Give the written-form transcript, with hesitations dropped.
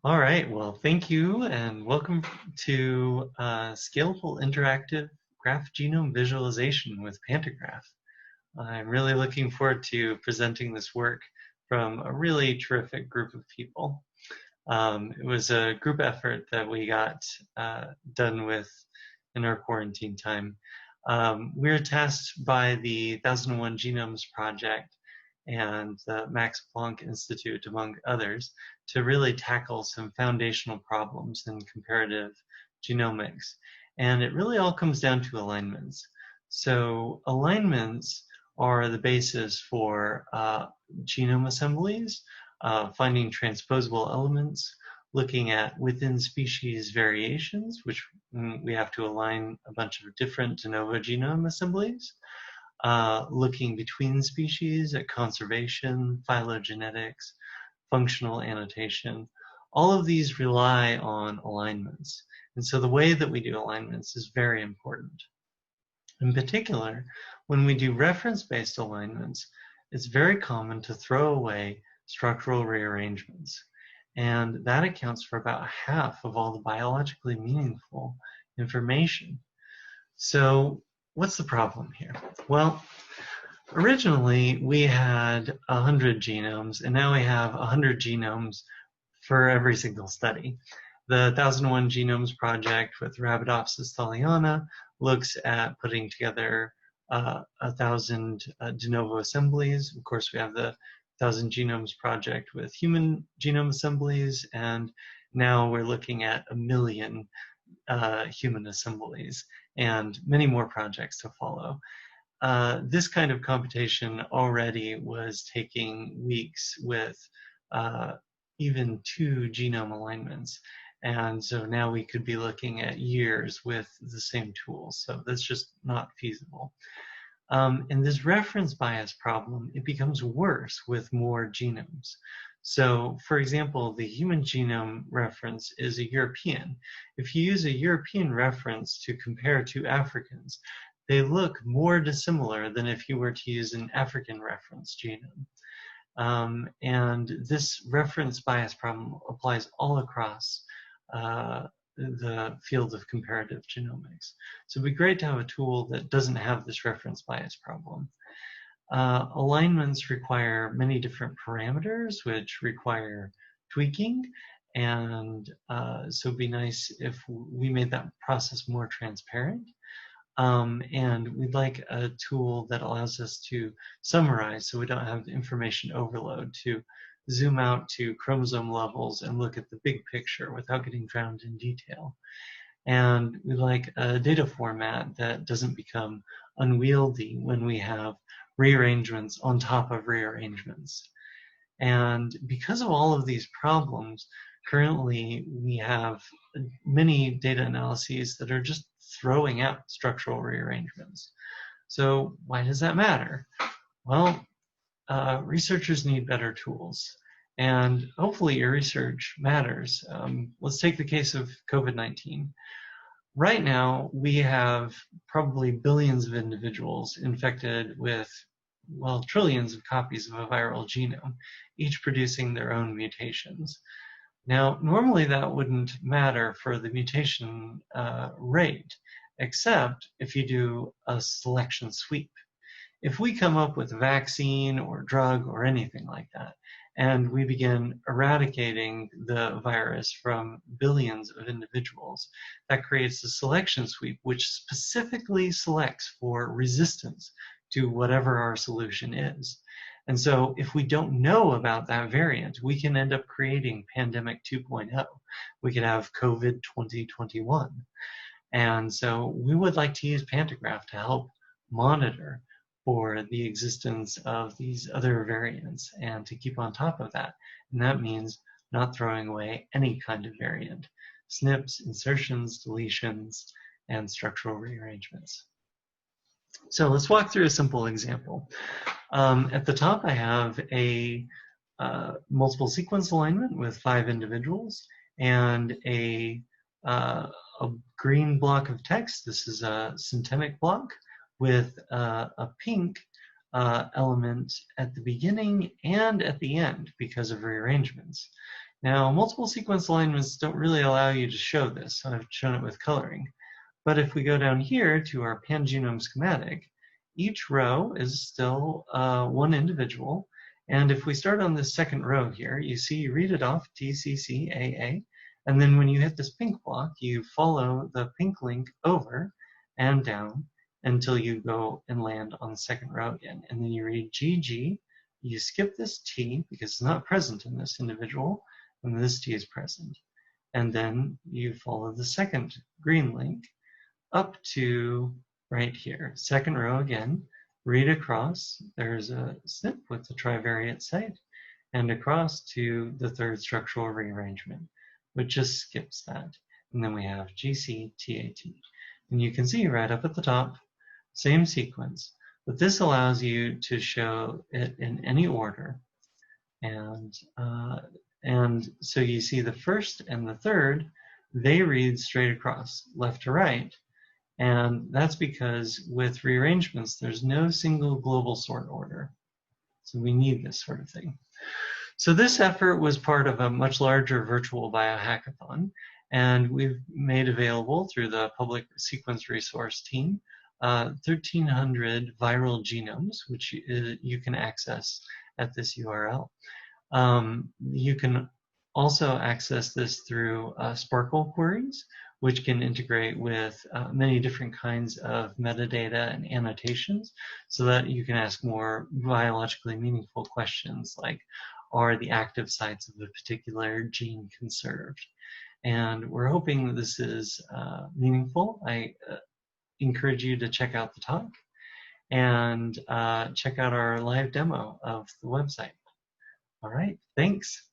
All right, well, thank you and welcome to Scalable Interactive Graph Genome Visualization with Pantograph. I'm really looking forward to presenting this work from a really terrific group of people. It was a group effort that we got done with in our quarantine time. We were tasked by the 1001 Genomes Project and the Max Planck Institute, among others, to really tackle some foundational problems in comparative genomics. And it really all comes down to alignments. So alignments are the basis for genome assemblies, finding transposable elements, looking at within species variations, which we have to align a bunch of different de novo genome assemblies, looking between species at conservation, phylogenetics, functional annotation. All of these rely on alignments. And so the way that we do alignments is very important. In particular, when we do reference-based alignments, it's very common to throw away structural rearrangements. And that accounts for about half of all the biologically meaningful information. So what's the problem here? Well, originally we had 100 genomes, and now we have 100 genomes for every single study. The 1001 Genomes Project with Arabidopsis thaliana looks at putting together 1,000 de novo assemblies. Of course, we have the 1000 Genomes Project with human genome assemblies, and now we're looking at 1 million human assemblies and many more projects to follow. This kind of computation already was taking weeks with even 2 genome alignments. And so now we could be looking at years with the same tools. So that's just not feasible. And this reference bias problem, it becomes worse with more genomes. So for example, the human genome reference is a European. If you use a European reference to compare 2 Africans, they look more dissimilar than if you were to use an African reference genome. And this reference bias problem applies all across the field of comparative genomics. So it'd be great to have a tool that doesn't have this reference bias problem. Alignments require many different parameters, which require tweaking. And so it'd be nice if we made that process more transparent. And we'd like a tool that allows us to summarize so we don't have information overload, to zoom out to chromosome levels and look at the big picture without getting drowned in detail. And we like a data format that doesn't become unwieldy when we have rearrangements on top of rearrangements. And because of all of these problems, currently we have many data analyses that are just throwing out structural rearrangements. So why does that matter? Well, researchers need better tools, and hopefully your research matters. Let's take the case of COVID-19. Right now, we have probably billions of individuals infected with, well, trillions of copies of a viral genome, each producing their own mutations. Now, normally that wouldn't matter for the mutation rate, except if you do a selection sweep. If we come up with a vaccine or drug or anything like that, and we begin eradicating the virus from billions of individuals, that creates a selection sweep which specifically selects for resistance to whatever our solution is. And so if we don't know about that variant, we can end up creating pandemic 2.0. We could have COVID 2021. And so we would like to use Pantograph to help monitor for the existence of these other variants and to keep on top of that. And that means not throwing away any kind of variant: SNPs, insertions, deletions, and structural rearrangements. So let's walk through a simple example. At the top, I have a multiple sequence alignment with 5 individuals and a green block of text. This is a syntemic block with a pink element at the beginning and at the end because of rearrangements. Now, multiple sequence alignments don't really allow you to show this, so I've shown it with coloring. But if we go down here to our pangenome schematic, each row is still one individual. And if we start on this second row here, you see you read it off, TCCAA. And then when you hit this pink block, you follow the pink link over and down until you go and land on the second row again. And then you read GG. You skip this T because it's not present in this individual, and this T is present. And then you follow the second green link up to right here. Second row again, read across. There's a snip with the trivariate site, and across to the third structural rearrangement, which just skips that. And then we have GCTAT. And you can see right up at the top, same sequence, but this allows you to show it in any order. And so you see the first and the third, they read straight across, left to right. And that's because with rearrangements, there's no single global sort order. So we need this sort of thing. So this effort was part of a much larger virtual biohackathon, and we've made available through the public sequence resource team 1,300 viral genomes, which you can access at this URL. You can also access this through Sparkle queries, which can integrate with many different kinds of metadata and annotations so that you can ask more biologically meaningful questions like, are the active sites of a particular gene conserved? And we're hoping that this is meaningful. I encourage you to check out the talk and check out our live demo of the website. All right, thanks.